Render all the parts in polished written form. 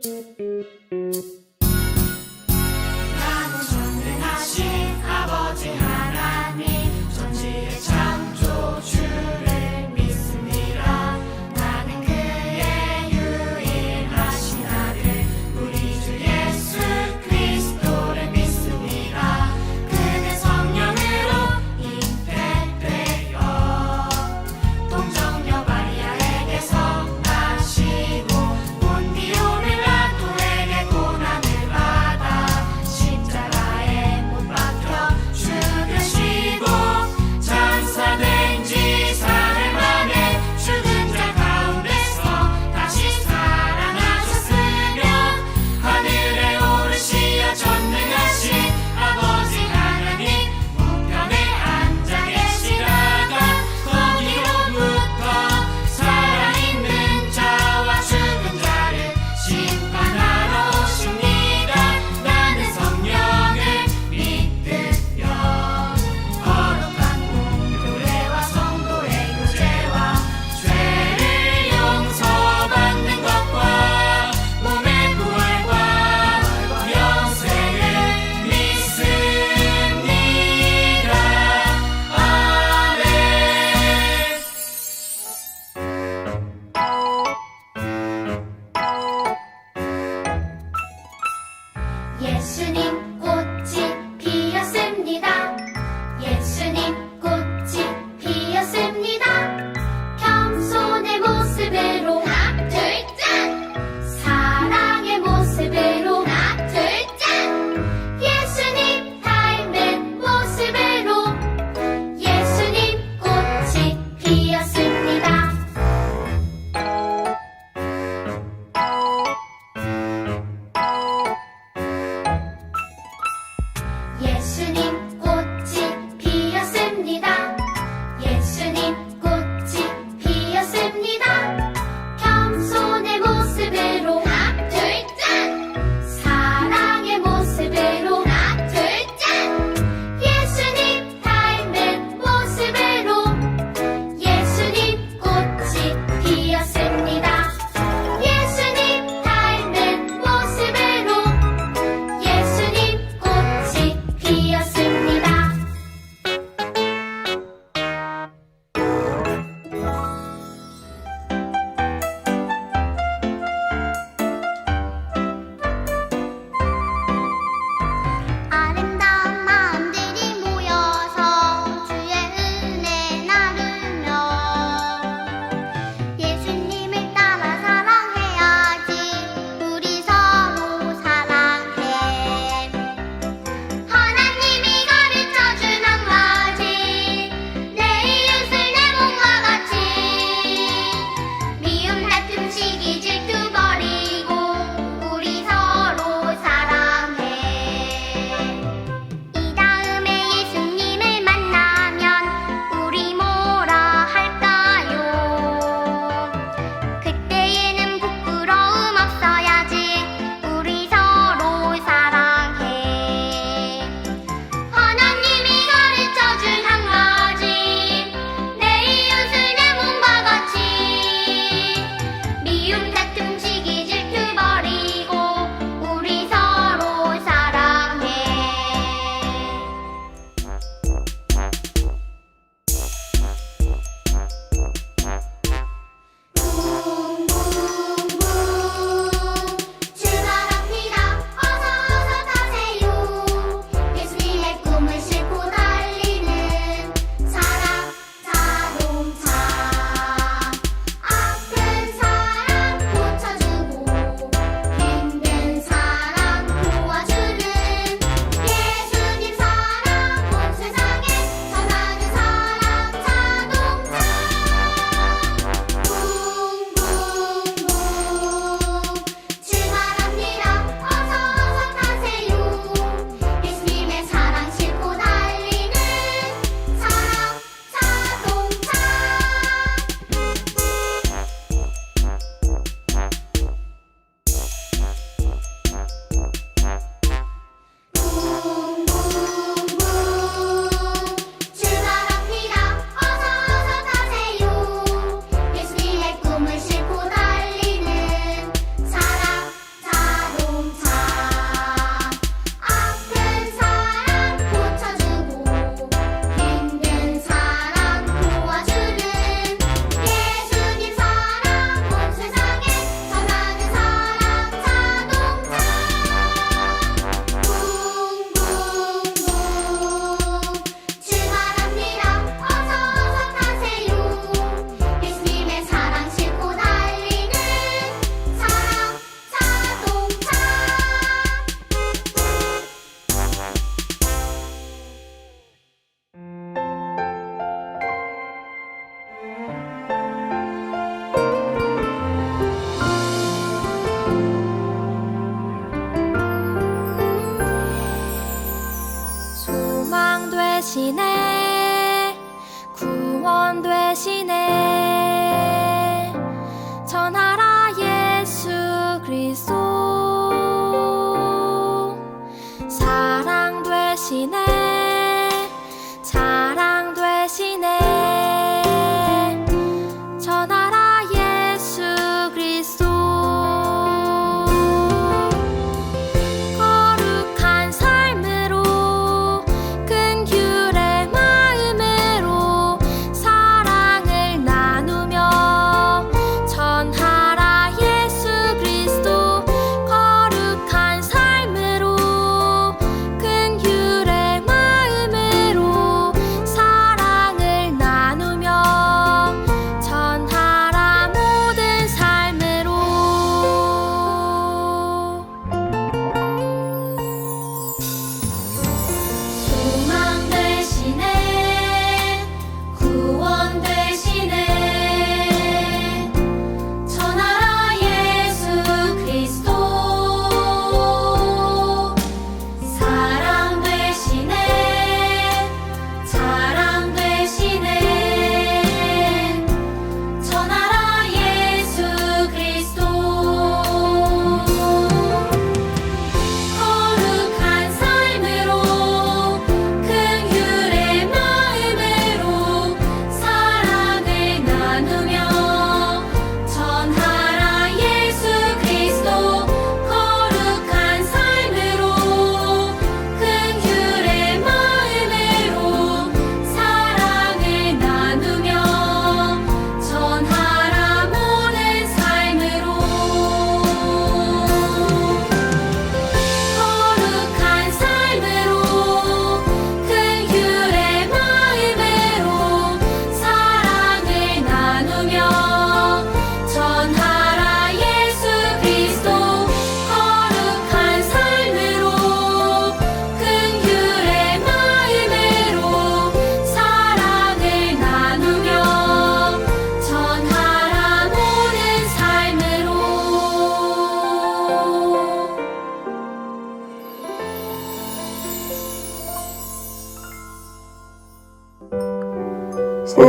나는 전능하신 아버지 하나님 전지의 창조주를 믿습니다. 나는 그의 유일하신 아들 우리 주 예수 그리스도를 믿습니다. 그는 성령으로 잉태되어 동정녀 마리아에게서 나시고 본디오 빌라도에게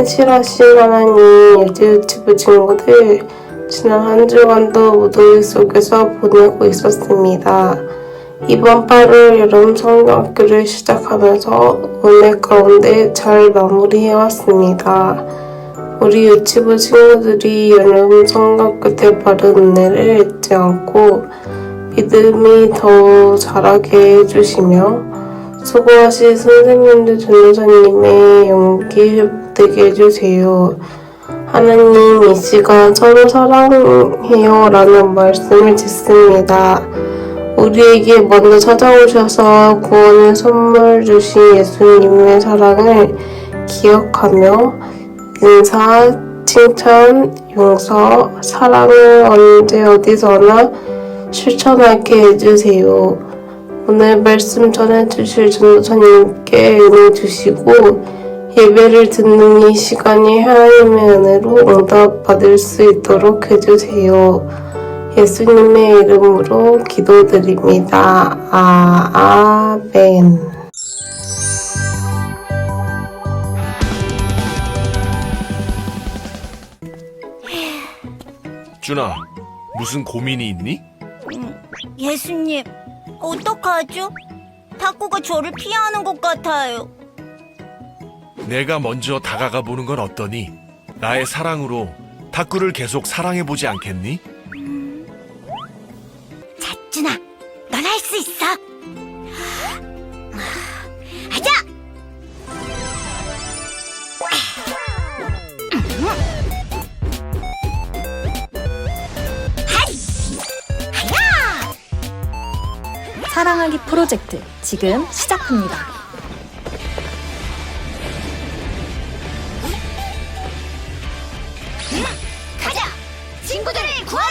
신실하신 하나님, 예지유치부 친구들, 지난 한 주간도 무더위 속에서 보내고 있었습니다. 이번 8월 여름 성경학교를 시작하면서 은혜 가운데 잘 마무리해왔습니다. 우리 유치부 친구들이 여름 성경학교 때 받은 은혜를 잊지 않고 믿음이 더 자라게 해주시며 수고하신 선생님들, 전도사님의 연기 회복되게 해주세요. 하나님, 이 시간 서로 사랑해요 라는 말씀을 짓습니다. 우리에게 먼저 찾아오셔서 구원의 선물 주신 예수님의 사랑을 기억하며 인사, 칭찬, 용서, 사랑을 언제 어디서나 실천하게 해주세요. 오늘 말씀 전해주실 전도사님께 은혜 주시고 예배를 듣는 이 시간이 하나님의 은혜로 응답받을 수 있도록 해주세요. 예수님의 이름으로 기도드립니다. 아멘. 준아, 무슨 고민이 있니? 예수님, 어떡하죠? 탁구가 저를 피하는 것 같아요. 내가 먼저 다가가 보는 건 어떠니? 나의 사랑으로 탁구를 계속 사랑해보지 않겠니? 자, 준아, 넌 할 수 있어. 가자! 사랑하기 프로젝트 지금 시작합니다. 가자! 친구들을 구하러!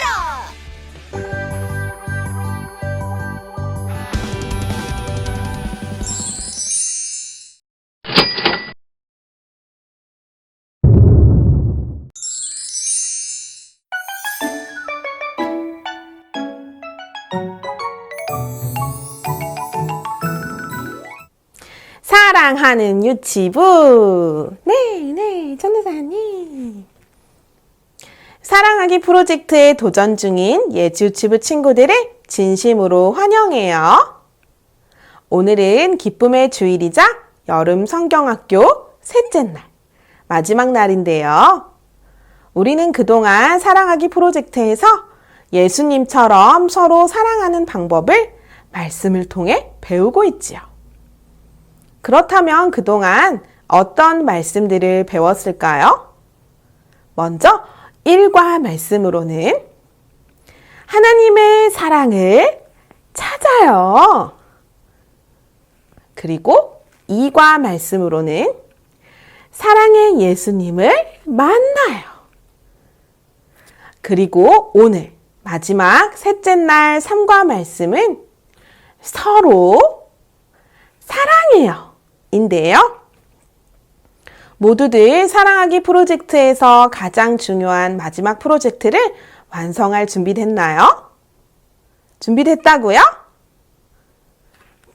사랑하는 유치부. 네, 전도사님. 사랑하기 프로젝트에 도전 중인 예지유치부 친구들을 진심으로 환영해요. 오늘은 기쁨의 주일이자 여름 성경학교 셋째 날, 마지막 날인데요. 우리는 그동안 사랑하기 프로젝트에서 예수님처럼 서로 사랑하는 방법을 말씀을 통해 배우고 있지요. 그렇다면 그동안 어떤 말씀들을 배웠을까요? 먼저 1과 말씀으로는 하나님의 사랑을 찾아요. 그리고 2과 말씀으로는 사랑의 예수님을 만나요. 그리고 오늘 마지막 셋째 날 3과 말씀은 서로 사랑해요 인데요. 모두들 사랑하기 프로젝트에서 가장 중요한 마지막 프로젝트를 완성할 준비됐나요? 준비됐다고요?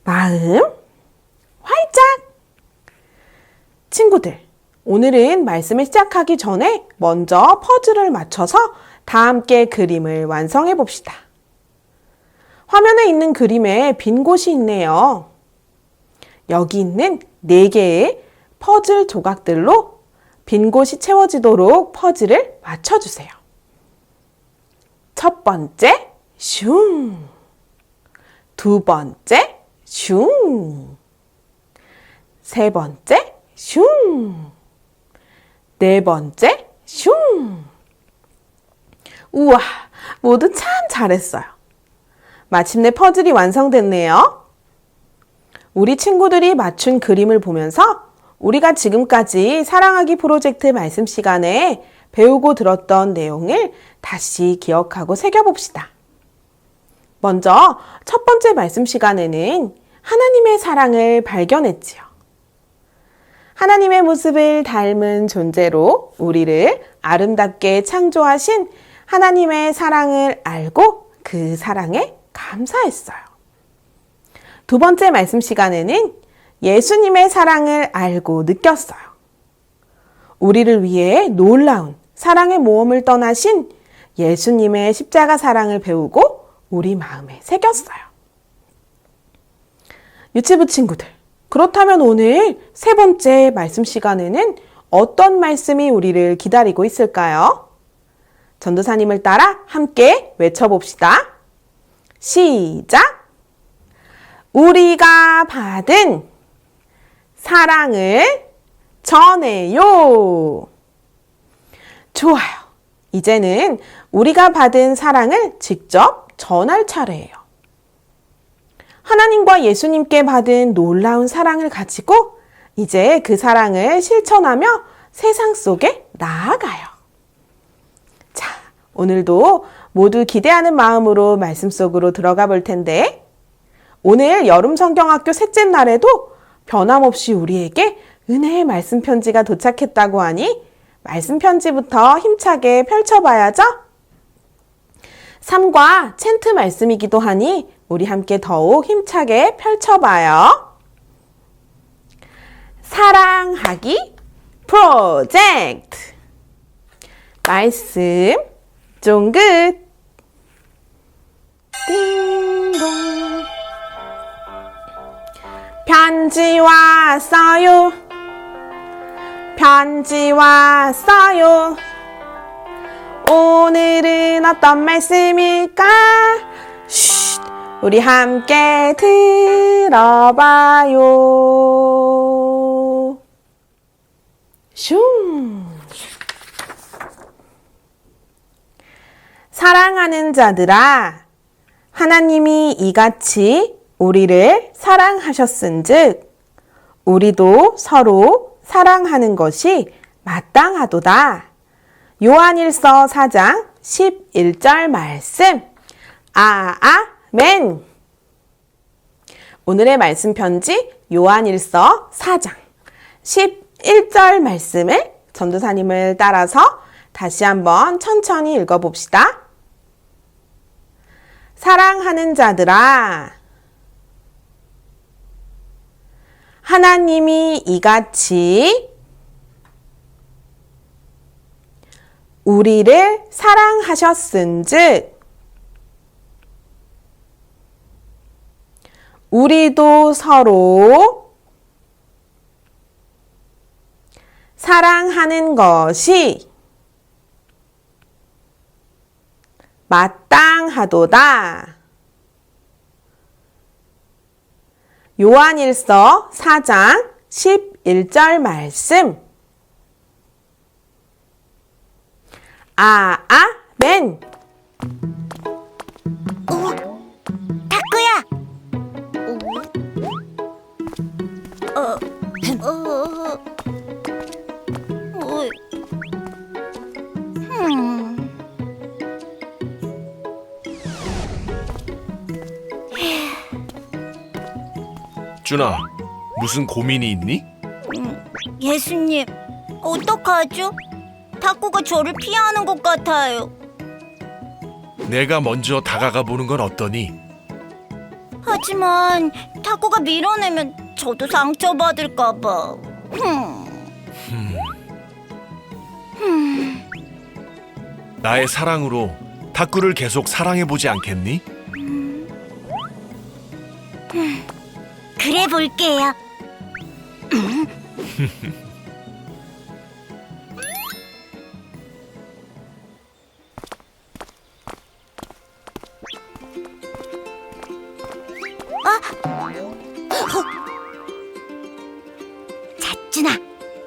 마음 활짝! 친구들, 오늘은 말씀을 시작하기 전에 먼저 퍼즐을 맞춰서 다 함께 그림을 완성해 봅시다. 화면에 있는 그림에 빈 곳이 있네요. 여기 있는 4개의 퍼즐 조각들로 빈 곳이 채워지도록 퍼즐을 맞춰주세요. 첫 번째, 슝. 두 번째, 슝. 세 번째, 슝. 네 번째, 슝. 우와, 모두 참 잘했어요. 마침내 퍼즐이 완성됐네요. 우리 친구들이 맞춘 그림을 보면서 우리가 지금까지 사랑하기 프로젝트 말씀 시간에 배우고 들었던 내용을 다시 기억하고 새겨봅시다. 먼저 첫 번째 말씀 시간에는 하나님의 사랑을 발견했지요. 하나님의 모습을 닮은 존재로 우리를 아름답게 창조하신 하나님의 사랑을 알고 그 사랑에 감사했어요. 두 번째 말씀 시간에는 예수님의 사랑을 알고 느꼈어요. 우리를 위해 놀라운 사랑의 모험을 떠나신 예수님의 십자가 사랑을 배우고 우리 마음에 새겼어요. 유치부 친구들, 그렇다면 오늘 세 번째 말씀 시간에는 어떤 말씀이 우리를 기다리고 있을까요? 전도사님을 따라 함께 외쳐봅시다. 시작! 우리가 받은 사랑을 전해요. 좋아요. 이제는 우리가 받은 사랑을 직접 전할 차례예요. 하나님과 예수님께 받은 놀라운 사랑을 가지고 이제 그 사랑을 실천하며 세상 속에 나아가요. 자, 오늘도 모두 기대하는 마음으로 말씀 속으로 들어가 볼 텐데, 오늘 여름 성경학교 셋째 날에도 변함없이 우리에게 은혜의 말씀 편지가 도착했다고 하니 말씀 편지부터 힘차게 펼쳐봐야죠. 3과 챈트 말씀이기도 하니 우리 함께 더욱 힘차게 펼쳐봐요. 사랑하기 프로젝트 말씀 쫑긋 띵동 편지 왔어요. 편지 왔어요. 오늘은 어떤 말씀일까? 쉿, 우리 함께 들어봐요. 슝. 사랑하는 자들아, 하나님이 이같이 우리를 사랑하셨은즉 우리도 서로 사랑하는 것이 마땅하도다. 요한일서 4장 11절 말씀. 아멘. 오늘의 말씀 편지 요한일서 4장 11절 말씀을 전도사님을 따라서 다시 한번 천천히 읽어봅시다. 사랑하는 자들아, 하나님이 이같이 우리를 사랑하셨은즉 우리도 서로 사랑하는 것이 마땅하도다. 요한일서 4장 11절 말씀. 아멘. 타쿠야. 준아, 무슨 고민이 있니? 예수님, 어떡하죠? 타쿠가 저를 피하는 것 같아요. 내가 먼저 다가가 보는 건 어떠니? 하지만 타쿠가 밀어내면 저도 상처받을까 봐. 나의 사랑으로 다꾸를 계속 사랑해보지 않겠니? 그래 볼게요. 자준아,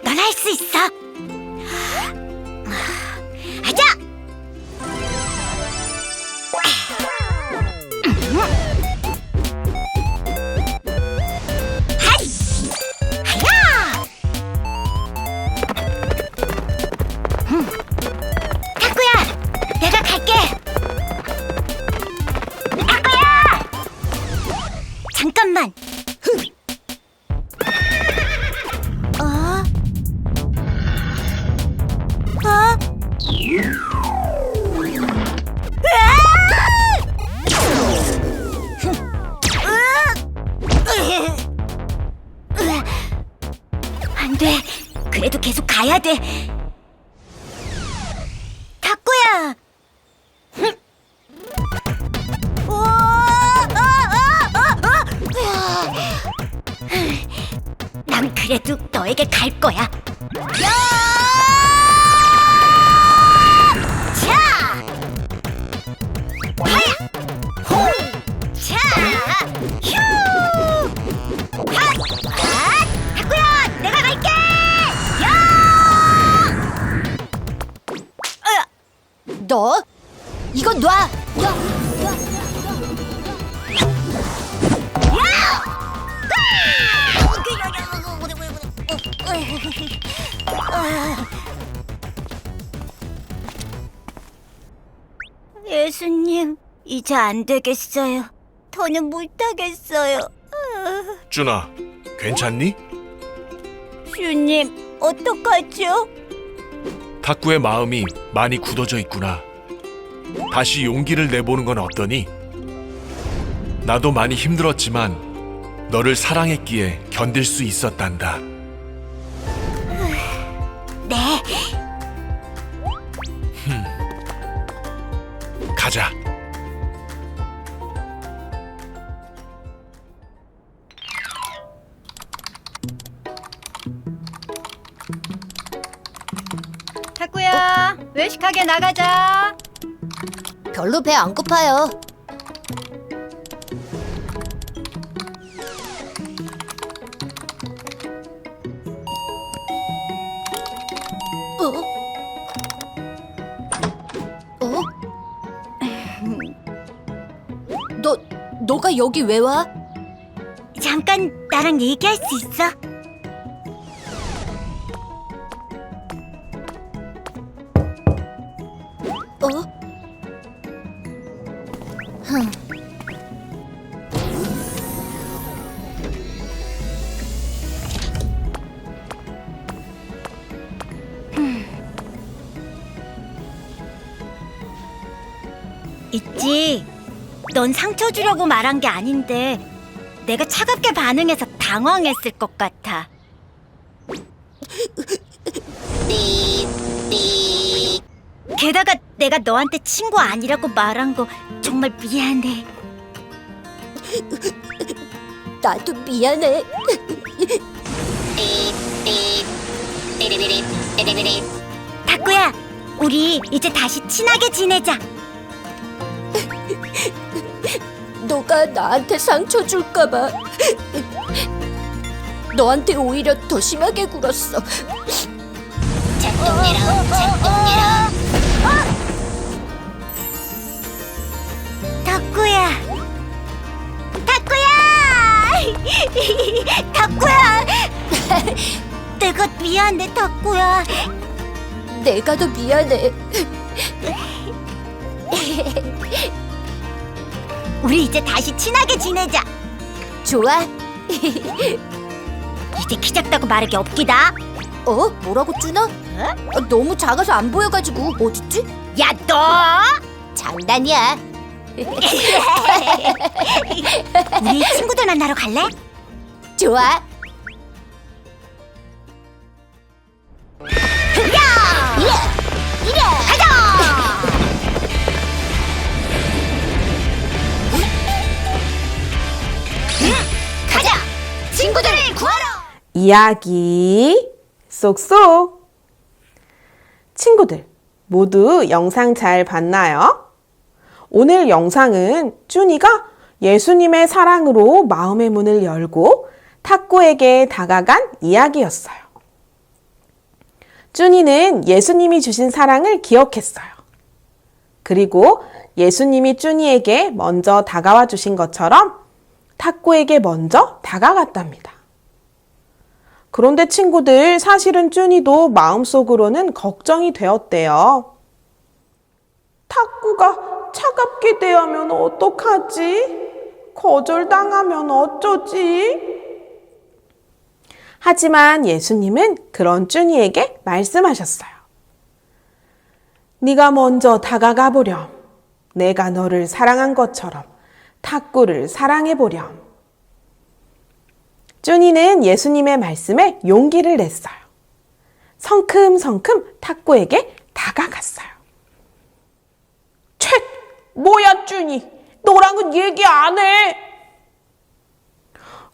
넌 할 수 있어. 가자. 타쿠야, 내가 갈게. 타쿠야! 잠깐만. 안 돼. 그래도 계속 가야 가야 돼. 탁구야. 난 그래도 너에게 갈 거야. 야! 차! 하야! 호! 차! 휴! 핫! 핫! 탁구야, 내가 갈게! 야! 너? 이건 놔! 야! 예수님, 이제 안 되겠어요. 더는 못하겠어요. 준아, 괜찮니? 주님, 어떡하죠? 탁구의 마음이 많이 굳어져 있구나. 다시 용기를 내보는 건 어떠니? 나도 많이 힘들었지만 너를 사랑했기에 견딜 수 있었단다. 네. 가자. 탁구야, 외식하게 나가자. 별로 배 안 고파요. 너가 여기 왜 와? 잠깐 나랑 얘기할 수 있어? 있지. 넌 상처 주려고 말한 게 아닌데 내가 차갑게 반응해서 당황했을 것 같아. 게다가 내가 너한테 친구 아니라고 말한 거 정말 미안해. 나도 미안해. 탁구야, 우리 이제 다시 친하게 지내자. 너가 나한테 상처 줄까봐 너한테 오히려 더 심하게 굴었어. 작동해라, 작동해라. 탁구야, 탁구야, 탁구야. 내가 미안해, 탁구야. 내가 더 미안해. 우리 이제 다시 친하게 지내자. 좋아. 이제 키 작다고 말할 게 없기다. 뭐라고 쭈나? 너무 작아서 안 보여가지고. 어딨지? 야, 너! 장난이야. 우리 친구들 만나러 갈래? 좋아. 가자! 가자! 친구들을 구하러! 이야기 쏙쏙. 친구들, 모두 영상 잘 봤나요? 오늘 영상은 쭈니가 예수님의 사랑으로 마음의 문을 열고 탁구에게 다가간 이야기였어요. 쭈니는 예수님이 주신 사랑을 기억했어요. 그리고 예수님이 쭈니에게 먼저 다가와 주신 것처럼 탁구에게 먼저 다가갔답니다. 그런데 친구들, 사실은 쭈니도 마음속으로는 걱정이 되었대요. 탁구가 차갑게 대하면 어떡하지? 거절당하면 어쩌지? 하지만 예수님은 그런 쭈니에게 말씀하셨어요. 네가 먼저 다가가 보렴. 내가 너를 사랑한 것처럼 탁구를 사랑해 보렴. 쭈니는 예수님의 말씀에 용기를 냈어요. 성큼성큼 탁구에게 다가갔어요. 쳇! 뭐야, 쭈니? 너랑은 얘기 안 해!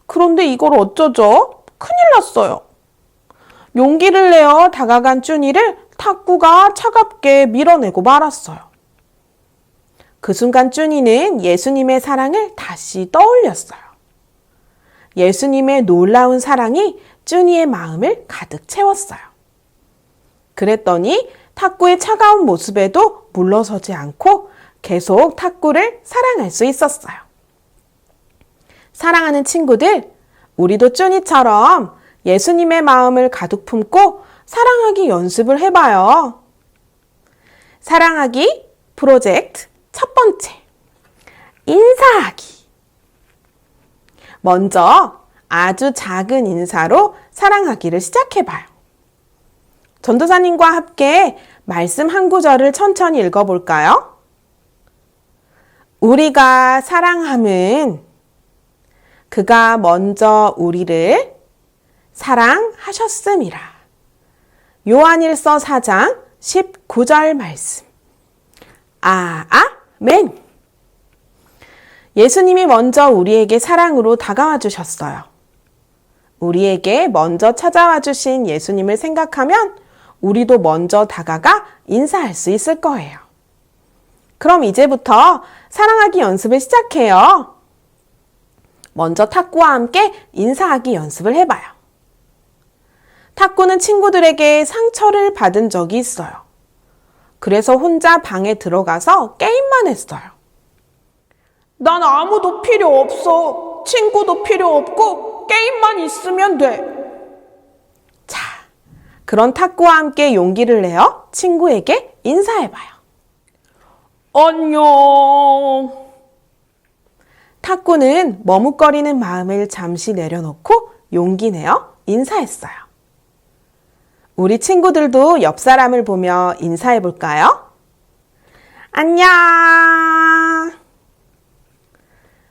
그런데 이걸 어쩌죠? 큰일 났어요. 용기를 내어 다가간 쭈니를 탁구가 차갑게 밀어내고 말았어요. 그 순간 쭈니는 예수님의 사랑을 다시 떠올렸어요. 예수님의 놀라운 사랑이 쭈니의 마음을 가득 채웠어요. 그랬더니 탁구의 차가운 모습에도 물러서지 않고 계속 탁구를 사랑할 수 있었어요. 사랑하는 친구들, 우리도 쭈니처럼 예수님의 마음을 가득 품고 사랑하기 연습을 해봐요. 사랑하기 프로젝트 첫 번째, 인사하기. 먼저 아주 작은 인사로 사랑하기를 시작해봐요. 전도사님과 함께 말씀 한 구절을 천천히 읽어볼까요? 우리가 사랑함은 그가 먼저 우리를 사랑하셨음이라. 요한일서 4장 19절 말씀. 아멘. 예수님이 먼저 우리에게 사랑으로 다가와 주셨어요. 우리에게 먼저 찾아와 주신 예수님을 생각하면 우리도 먼저 다가가 인사할 수 있을 거예요. 그럼 이제부터 사랑하기 연습을 시작해요. 먼저 탁구와 함께 인사하기 연습을 해봐요. 탁구는 친구들에게 상처를 받은 적이 있어요. 그래서 혼자 방에 들어가서 게임만 했어요. 난 아무도 필요 없어. 친구도 필요 없고 게임만 있으면 돼. 자, 그런 탁구와 함께 용기를 내어 친구에게 인사해봐요. 안녕. 탁구는 머뭇거리는 마음을 잠시 내려놓고 용기 내어 인사했어요. 우리 친구들도 옆 사람을 보며 인사해 볼까요? 안녕.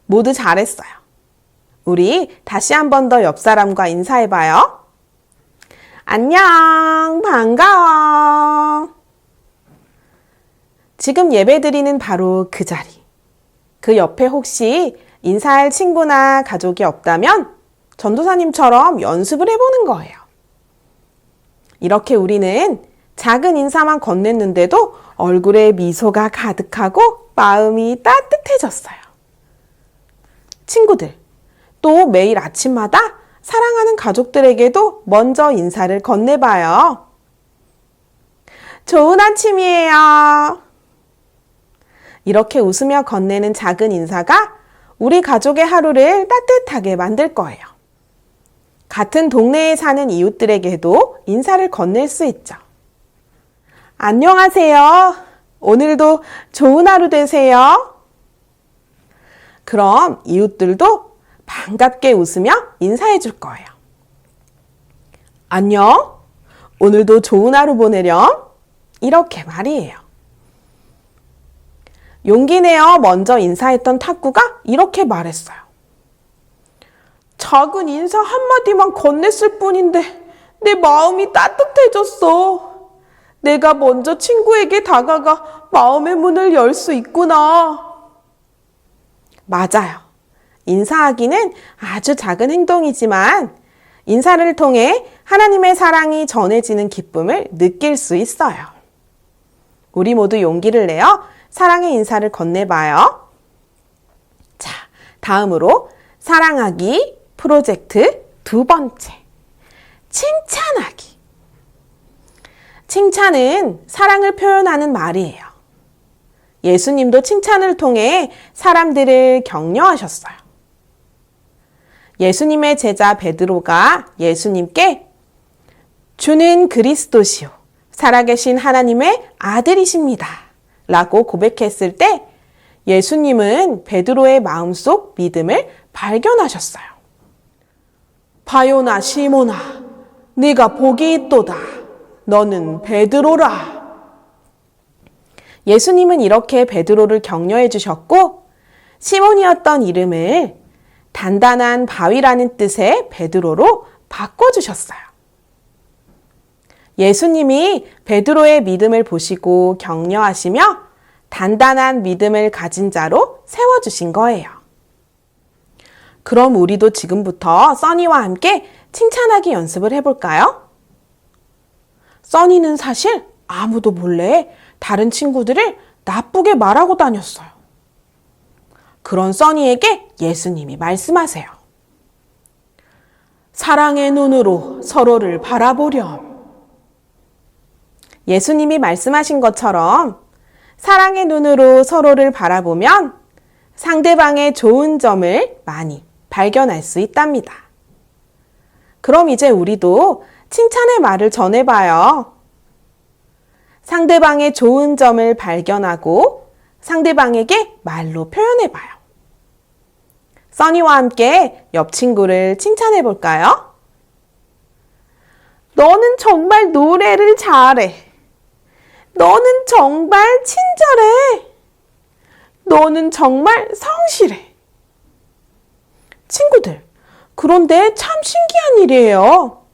모두 잘했어요. 우리 다시 한 번 더 옆 사람과 인사해 봐요. 안녕, 반가워. 지금 예배드리는 바로 그 자리. 그 옆에 혹시 인사할 친구나 가족이 없다면 전도사님처럼 연습을 해보는 거예요. 이렇게 우리는 작은 인사만 건넸는데도 얼굴에 미소가 가득하고 마음이 따뜻해졌어요. 친구들, 또 매일 아침마다 사랑하는 가족들에게도 먼저 인사를 건네봐요. 좋은 아침이에요. 이렇게 웃으며 건네는 작은 인사가 우리 가족의 하루를 따뜻하게 만들 거예요. 같은 동네에 사는 이웃들에게도 인사를 건넬 수 있죠. 안녕하세요. 오늘도 좋은 하루 되세요. 그럼 이웃들도 반갑게 웃으며 인사해 줄 거예요. 안녕. 오늘도 좋은 하루 보내렴. 이렇게 말이에요. 용기 내어 먼저 인사했던 탁구가 이렇게 말했어요. 작은 인사 한마디만 건넸을 뿐인데 내 마음이 따뜻해졌어. 내가 먼저 친구에게 다가가 마음의 문을 열 수 있구나. 맞아요. 인사하기는 아주 작은 행동이지만 인사를 통해 하나님의 사랑이 전해지는 기쁨을 느낄 수 있어요. 우리 모두 용기를 내어 사랑의 인사를 건네봐요. 자, 다음으로 사랑하기 프로젝트 두 번째, 칭찬하기. 칭찬은 사랑을 표현하는 말이에요. 예수님도 칭찬을 통해 사람들을 격려하셨어요. 예수님의 제자 베드로가 예수님께 주는 그리스도시요 살아계신 하나님의 아들이십니다 라고 고백했을 때 예수님은 베드로의 마음속 믿음을 발견하셨어요. 바요나 시모나 네가 복이 있도다. 너는 베드로라. 예수님은 이렇게 베드로를 격려해 주셨고 시몬이었던 이름을 단단한 바위라는 뜻의 베드로로 바꿔주셨어요. 예수님이 베드로의 믿음을 보시고 격려하시며 단단한 믿음을 가진 자로 세워주신 거예요. 그럼 우리도 지금부터 써니와 함께 칭찬하기 연습을 해볼까요? 써니는 사실 아무도 몰래 다른 친구들을 나쁘게 말하고 다녔어요. 그런 써니에게 예수님이 말씀하세요. 사랑의 눈으로 서로를 바라보렴. 예수님이 말씀하신 것처럼 사랑의 눈으로 서로를 바라보면 상대방의 좋은 점을 많이 발견할 수 있답니다. 그럼 이제 우리도 칭찬의 말을 전해봐요. 상대방의 좋은 점을 발견하고 상대방에게 말로 표현해봐요. 써니와 함께 옆 친구를 칭찬해볼까요? 너는 정말 노래를 잘해. 너는 정말 친절해. 너는 정말 성실해. 친구들, 그런데 참 신기한 일이에요.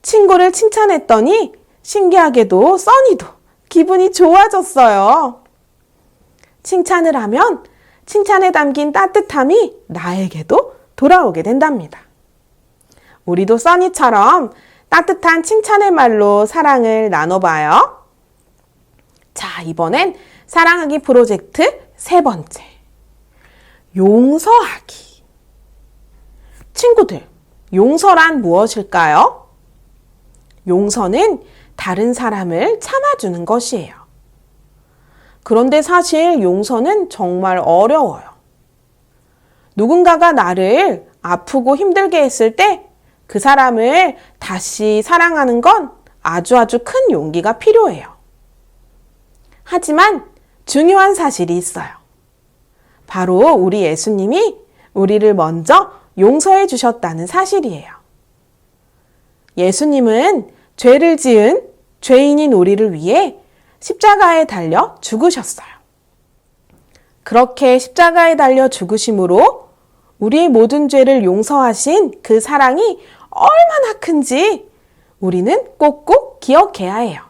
친구를 칭찬했더니 신기하게도 써니도 기분이 좋아졌어요. 칭찬을 하면 칭찬에 담긴 따뜻함이 나에게도 돌아오게 된답니다. 우리도 써니처럼 따뜻한 칭찬의 말로 사랑을 나눠봐요. 자, 이번엔 사랑하기 프로젝트 세 번째. 용서하기. 친구들, 용서란 무엇일까요? 용서는 다른 사람을 참아주는 것이에요. 그런데 사실 용서는 정말 어려워요. 누군가가 나를 아프고 힘들게 했을 때 그 사람을 다시 사랑하는 건 아주 큰 용기가 필요해요. 하지만 중요한 사실이 있어요. 바로 우리 예수님이 우리를 먼저 용서해 주셨다는 사실이에요. 예수님은 죄를 지은 죄인인 우리를 위해 십자가에 달려 죽으셨어요. 그렇게 십자가에 달려 죽으심으로 우리의 모든 죄를 용서하신 그 사랑이 얼마나 큰지 우리는 꼭꼭 기억해야 해요.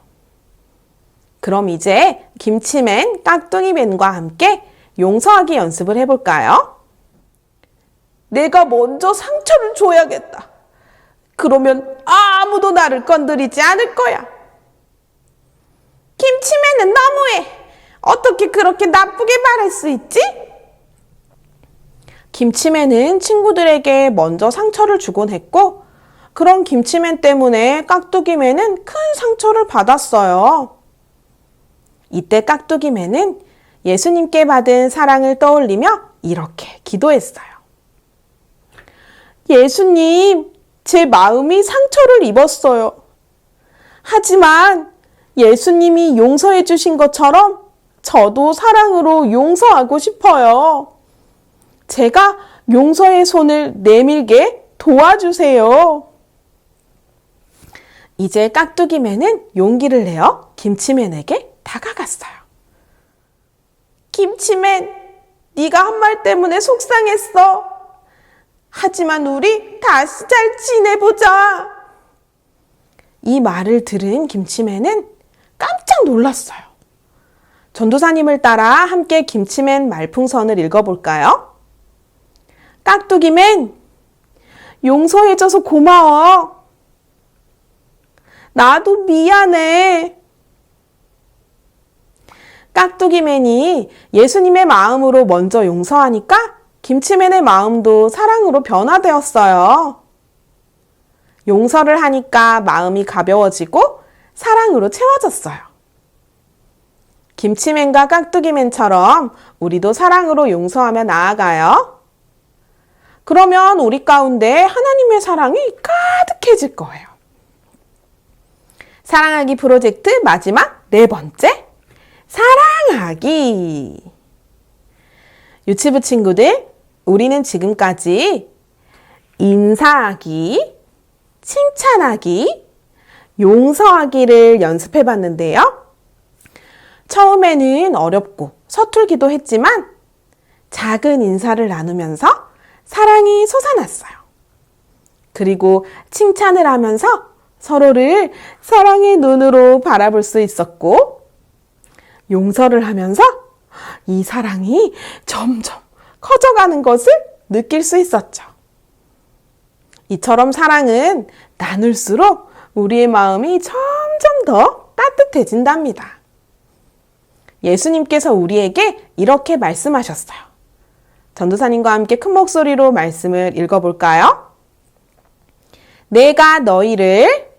그럼 이제 김치맨, 깍두기맨과 함께 용서하기 연습을 해볼까요? 내가 먼저 상처를 줘야겠다. 그러면 아무도 나를 건드리지 않을 거야. 김치맨은 너무해. 어떻게 그렇게 나쁘게 말할 수 있지? 김치맨은 친구들에게 먼저 상처를 주곤 했고, 그런 김치맨 때문에 깍두기맨은 큰 상처를 받았어요. 이때 깍두기맨은 예수님께 받은 사랑을 떠올리며 이렇게 기도했어요. 예수님, 제 마음이 상처를 입었어요. 하지만 예수님이 용서해 주신 것처럼 저도 사랑으로 용서하고 싶어요. 제가 용서의 손을 내밀게 도와주세요. 이제 깍두기맨은 용기를 내어 김치맨에게 다가갔어요. 김치맨, 네가 한 말 때문에 속상했어. 하지만 우리 다시 잘 지내보자. 이 말을 들은 김치맨은 깜짝 놀랐어요. 전도사님을 따라 함께 김치맨 말풍선을 읽어볼까요? 깍두기맨, 용서해줘서 고마워. 나도 미안해. 깍두기맨이 예수님의 마음으로 먼저 용서하니까 김치맨의 마음도 사랑으로 변화되었어요. 용서를 하니까 마음이 가벼워지고 사랑으로 채워졌어요. 김치맨과 깍두기맨처럼 우리도 사랑으로 용서하며 나아가요. 그러면 우리 가운데 하나님의 사랑이 가득해질 거예요. 사랑하기 프로젝트 마지막 네 번째, 사랑하기. 유치부 친구들, 우리는 지금까지 인사하기, 칭찬하기, 용서하기를 연습해 봤는데요. 처음에는 어렵고 서툴기도 했지만 작은 인사를 나누면서 사랑이 솟아났어요. 그리고 칭찬을 하면서 서로를 사랑의 눈으로 바라볼 수 있었고, 용서를 하면서 이 사랑이 점점 커져가는 것을 느낄 수 있었죠. 이처럼 사랑은 나눌수록 우리의 마음이 점점 더 따뜻해진답니다. 예수님께서 우리에게 이렇게 말씀하셨어요. 전도사님과 함께 큰 목소리로 말씀을 읽어볼까요? 내가 너희를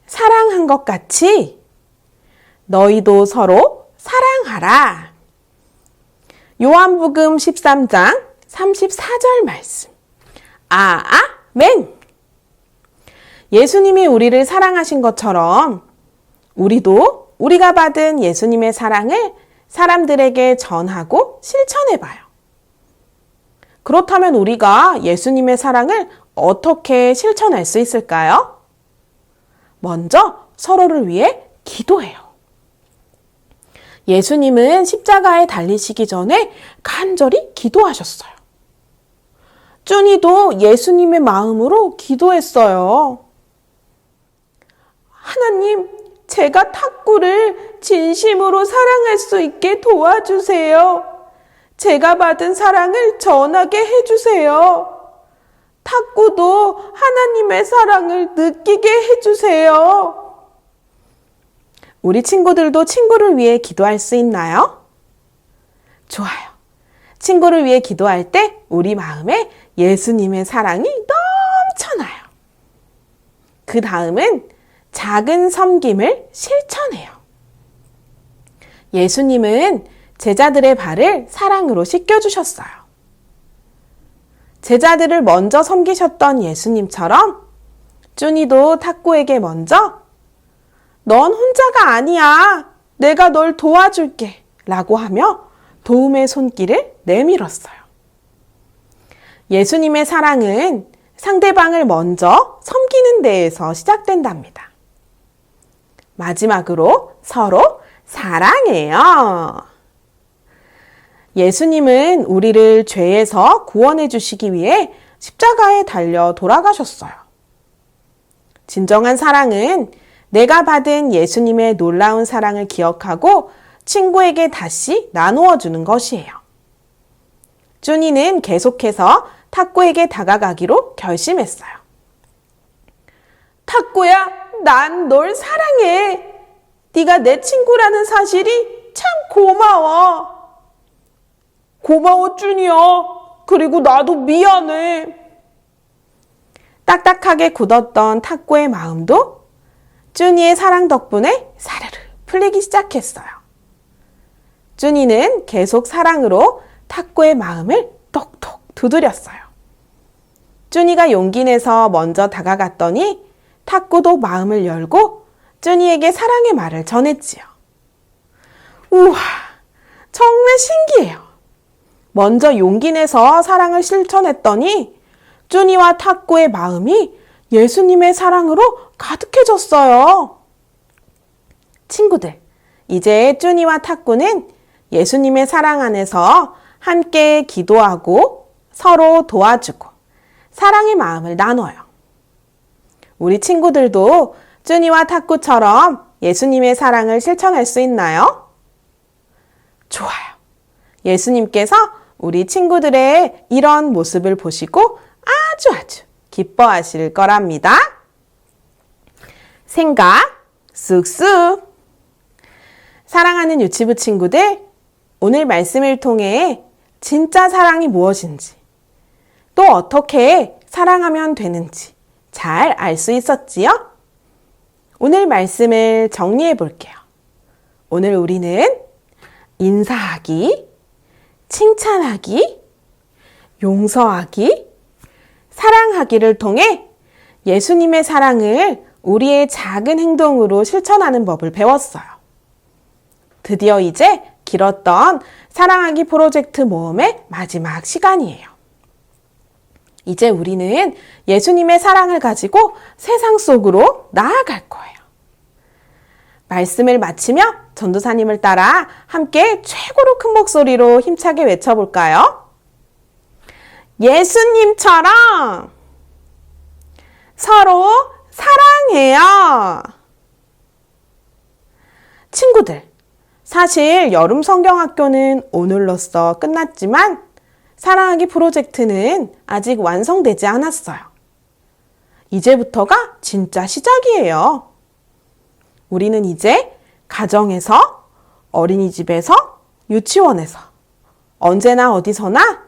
사랑한 것 같이 너희도 서로 사랑하라. 요한복음 13장 34절 말씀. 아멘. 예수님이 우리를 사랑하신 것처럼 우리도 우리가 받은 예수님의 사랑을 사람들에게 전하고 실천해봐요. 그렇다면 우리가 예수님의 사랑을 어떻게 실천할 수 있을까요? 먼저 서로를 위해 기도해요. 예수님은 십자가에 달리시기 전에 간절히 기도하셨어요. 쭈니도 예수님의 마음으로 기도했어요. 하나님, 제가 탁구를 진심으로 사랑할 수 있게 도와주세요. 제가 받은 사랑을 전하게 해주세요. 탁구도 하나님의 사랑을 느끼게 해주세요. 우리 친구들도 친구를 위해 기도할 수 있나요? 좋아요. 친구를 위해 기도할 때 우리 마음에 예수님의 사랑이 넘쳐나요. 그 다음은 작은 섬김을 실천해요. 예수님은 제자들의 발을 사랑으로 씻겨주셨어요. 제자들을 먼저 섬기셨던 예수님처럼 쭈니도 탁구에게 먼저 넌 혼자가 아니야. 내가 널 도와줄게. 라고 하며 도움의 손길을 내밀었어요. 예수님의 사랑은 상대방을 먼저 섬기는 데에서 시작된답니다. 마지막으로 서로 사랑해요. 예수님은 우리를 죄에서 구원해 주시기 위해 십자가에 달려 돌아가셨어요. 진정한 사랑은 내가 받은 예수님의 놀라운 사랑을 기억하고 친구에게 다시 나누어 주는 것이에요. 쭈니는 계속해서 탁구에게 다가가기로 결심했어요. 탁구야, 난 널 사랑해. 네가 내 친구라는 사실이 참 고마워. 고마워, 쭈니야. 그리고 나도 미안해. 딱딱하게 굳었던 탁구의 마음도 쭈니의 사랑 덕분에 사르르 풀리기 시작했어요. 쭈니는 계속 사랑으로 탁구의 마음을 톡톡 두드렸어요. 쭈니가 용기 내서 먼저 다가갔더니 탁구도 마음을 열고 쭈니에게 사랑의 말을 전했지요. 우와, 정말 신기해요. 먼저 용기 내서 사랑을 실천했더니 쭈니와 탁구의 마음이 예수님의 사랑으로 가득해졌어요. 친구들, 이제 쭈니와 탁구는 예수님의 사랑 안에서 함께 기도하고 서로 도와주고 사랑의 마음을 나눠요. 우리 친구들도 쭈니와 탁구처럼 예수님의 사랑을 실천할 수 있나요? 좋아요. 예수님께서 우리 친구들의 이런 모습을 보시고 아주 기뻐하실 거랍니다. 생각 쑥쑥. 사랑하는 유치부 친구들, 오늘 말씀을 통해 진짜 사랑이 무엇인지, 또 어떻게 사랑하면 되는지 잘 알 수 있었지요? 오늘 말씀을 정리해 볼게요. 오늘 우리는 인사하기, 칭찬하기, 용서하기, 사랑하기를 통해 예수님의 사랑을 우리의 작은 행동으로 실천하는 법을 배웠어요. 드디어 이제 길었던 사랑하기 프로젝트 모험의 마지막 시간이에요. 이제 우리는 예수님의 사랑을 가지고 세상 속으로 나아갈 거예요. 말씀을 마치며 전도사님을 따라 함께 최고로 큰 목소리로 힘차게 외쳐볼까요? 예수님처럼 서로 사랑해요. 친구들, 사실 여름 성경학교는 오늘로써 끝났지만 사랑하기 프로젝트는 아직 완성되지 않았어요. 이제부터가 진짜 시작이에요. 우리는 이제 가정에서, 어린이집에서, 유치원에서 언제나 어디서나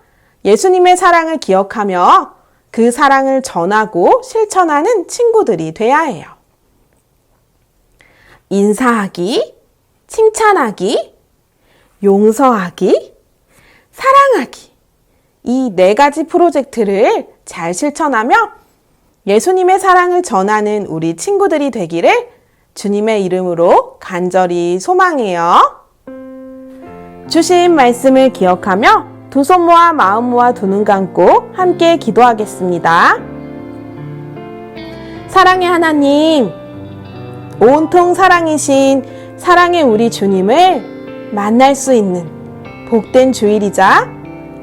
예수님의 사랑을 기억하며 그 사랑을 전하고 실천하는 친구들이 돼야 해요. 인사하기, 칭찬하기, 용서하기, 사랑하기. 이 4가지 프로젝트를 잘 실천하며 예수님의 사랑을 전하는 우리 친구들이 되기를 주님의 이름으로 간절히 소망해요. 주신 말씀을 기억하며 두 손 모아 마음 모아 두 눈 감고 함께 기도하겠습니다. 사랑의 하나님, 온통 사랑이신 사랑의 우리 주님을 만날 수 있는 복된 주일이자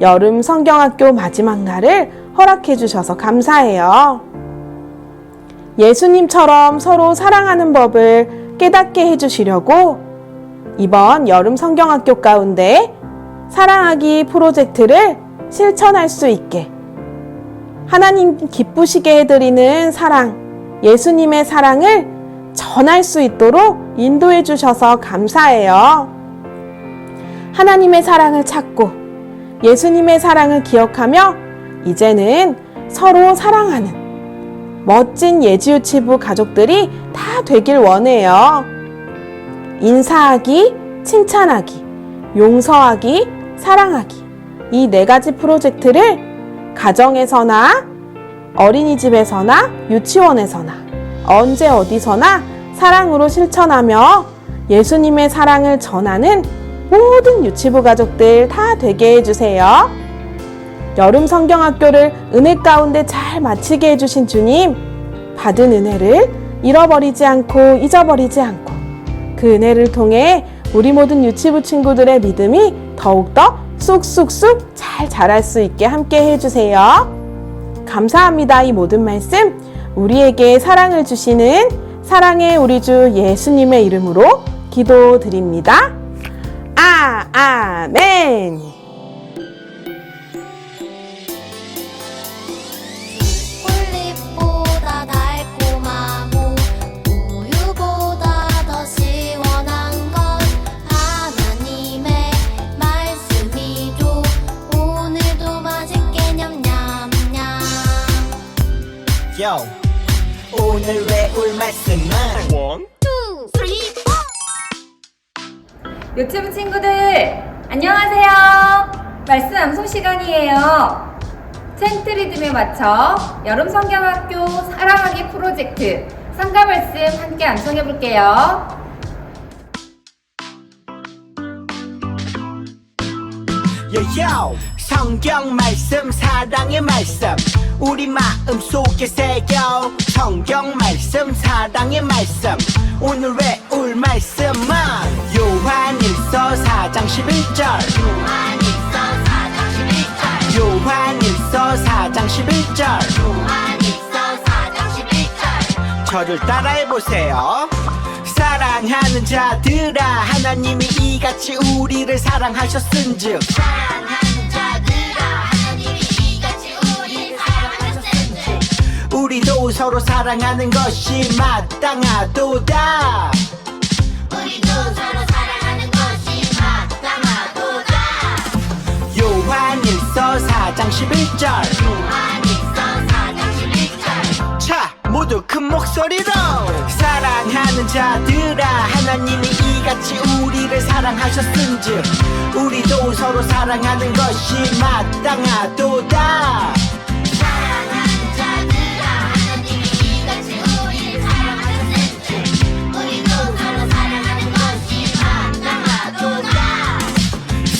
여름 성경학교 마지막 날을 허락해 주셔서 감사해요. 예수님처럼 서로 사랑하는 법을 깨닫게 해주시려고 이번 여름 성경학교 가운데 사랑하기 프로젝트를 실천할 수 있게 하나님 기쁘시게 해드리는 사랑, 예수님의 사랑을 전할 수 있도록 인도해 주셔서 감사해요. 하나님의 사랑을 찾고 예수님의 사랑을 기억하며 이제는 서로 사랑하는 멋진 예지유치부 가족들이 다 되길 원해요. 인사하기, 칭찬하기, 용서하기, 사랑하기. 이 4가지 프로젝트를 가정에서나 어린이집에서나 유치원에서나 언제 어디서나 사랑으로 실천하며 예수님의 사랑을 전하는 모든 유치부 가족들 다 되게 해주세요. 여름 성경학교를 은혜 가운데 잘 마치게 해주신 주님, 받은 은혜를 잃어버리지 않고 잊어버리지 않고 그 은혜를 통해 우리 모든 유치부 친구들의 믿음이 더욱더 쑥쑥쑥 잘 자랄 수 있게 함께 해주세요. 감사합니다. 이 모든 말씀 우리에게 사랑을 주시는 사랑의 우리 주 예수님의 이름으로 기도드립니다. 아멘. 꿀잎보다 달콤하고 우유보다 더 시원한 건 하나님의 말씀이죠. 오늘도 맛있게 냠냠냠. Yo, 오늘 외울 말씀은 유튜브 친구들 안녕하세요. 말씀 암송 시간이에요. 챈트 리듬에 맞춰 여름 성경학교 사랑하기 프로젝트 성가 말씀 함께 암송해 볼게요. Yo, 성경 말씀 사랑의 말씀 우리 마음 속에 새겨 성경 말씀 사랑의 말씀 오늘 외울 말씀은 요한일서 4장 11절 요한일서 4장 11절 저를 따라해보세요. 사랑하는 자들아 하나님이 이같이 우리를 사랑하셨은즉 우리도 서로 사랑하는 것이 마땅하도다. 요한일서 4장 11절 자 모두 큰 목소리로 사랑하는 자들아 하나님이 이같이 우리를 사랑하셨은즉 우리도 서로 사랑하는 것이 마땅하도다.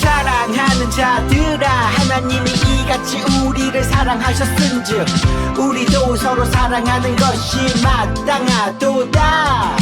사랑하는 자들아 하나님이 이같이 우리를 사랑하셨은즉 우리도 서로 사랑하는 것이 마땅하도다.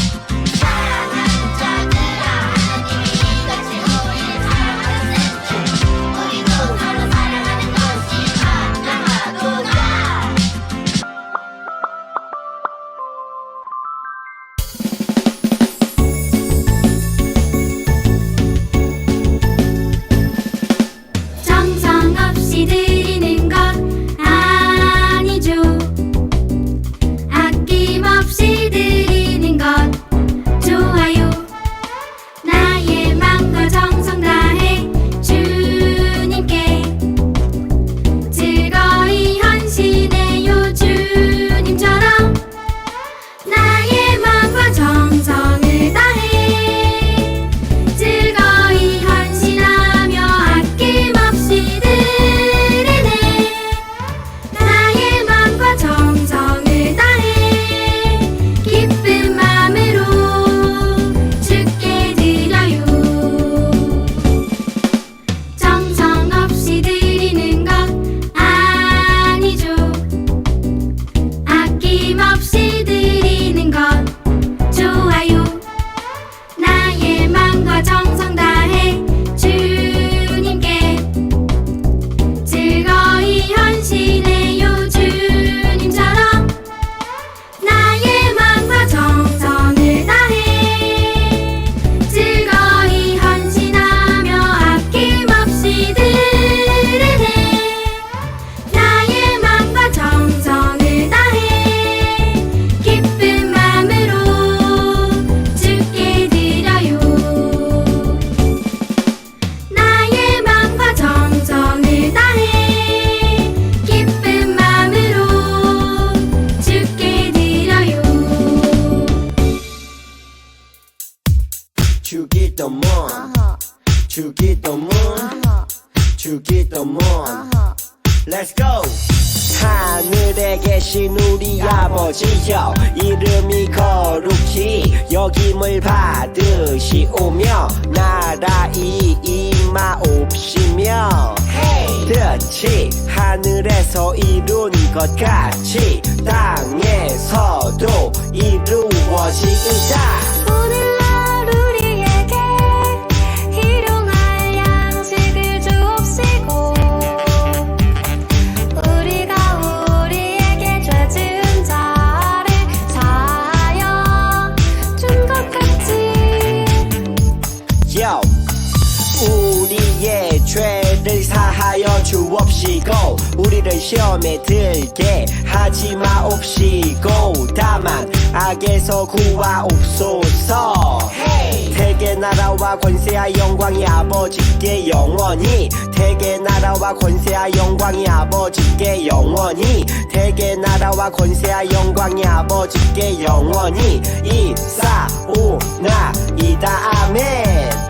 moon. Let's go. 하늘에 계신 우리 아버지여 이름이 거룩히 여김을 받으시오며 나라이 임하옵시며 뜻이 하늘에서 이룬 것 같이 땅에서도 이루어지이다. 오늘날 우리에게 일용할 양식을 주옵시고 우리가 우리에게 죄 지은 자를 사하여 준 것 같이 Yo. 우리의 죄를 사하여 주옵시고 우리를 시험에 들게 하지 마옵시고 다만 악에서 구하옵소서. 대개 나라와 권세와 영광이 아버지께 영원히 대개 나라와 권세와 영광이 아버지께 영원히 대개 나라와 권세와 영광이 아버지께 영원히 이사오나이다. 아멘.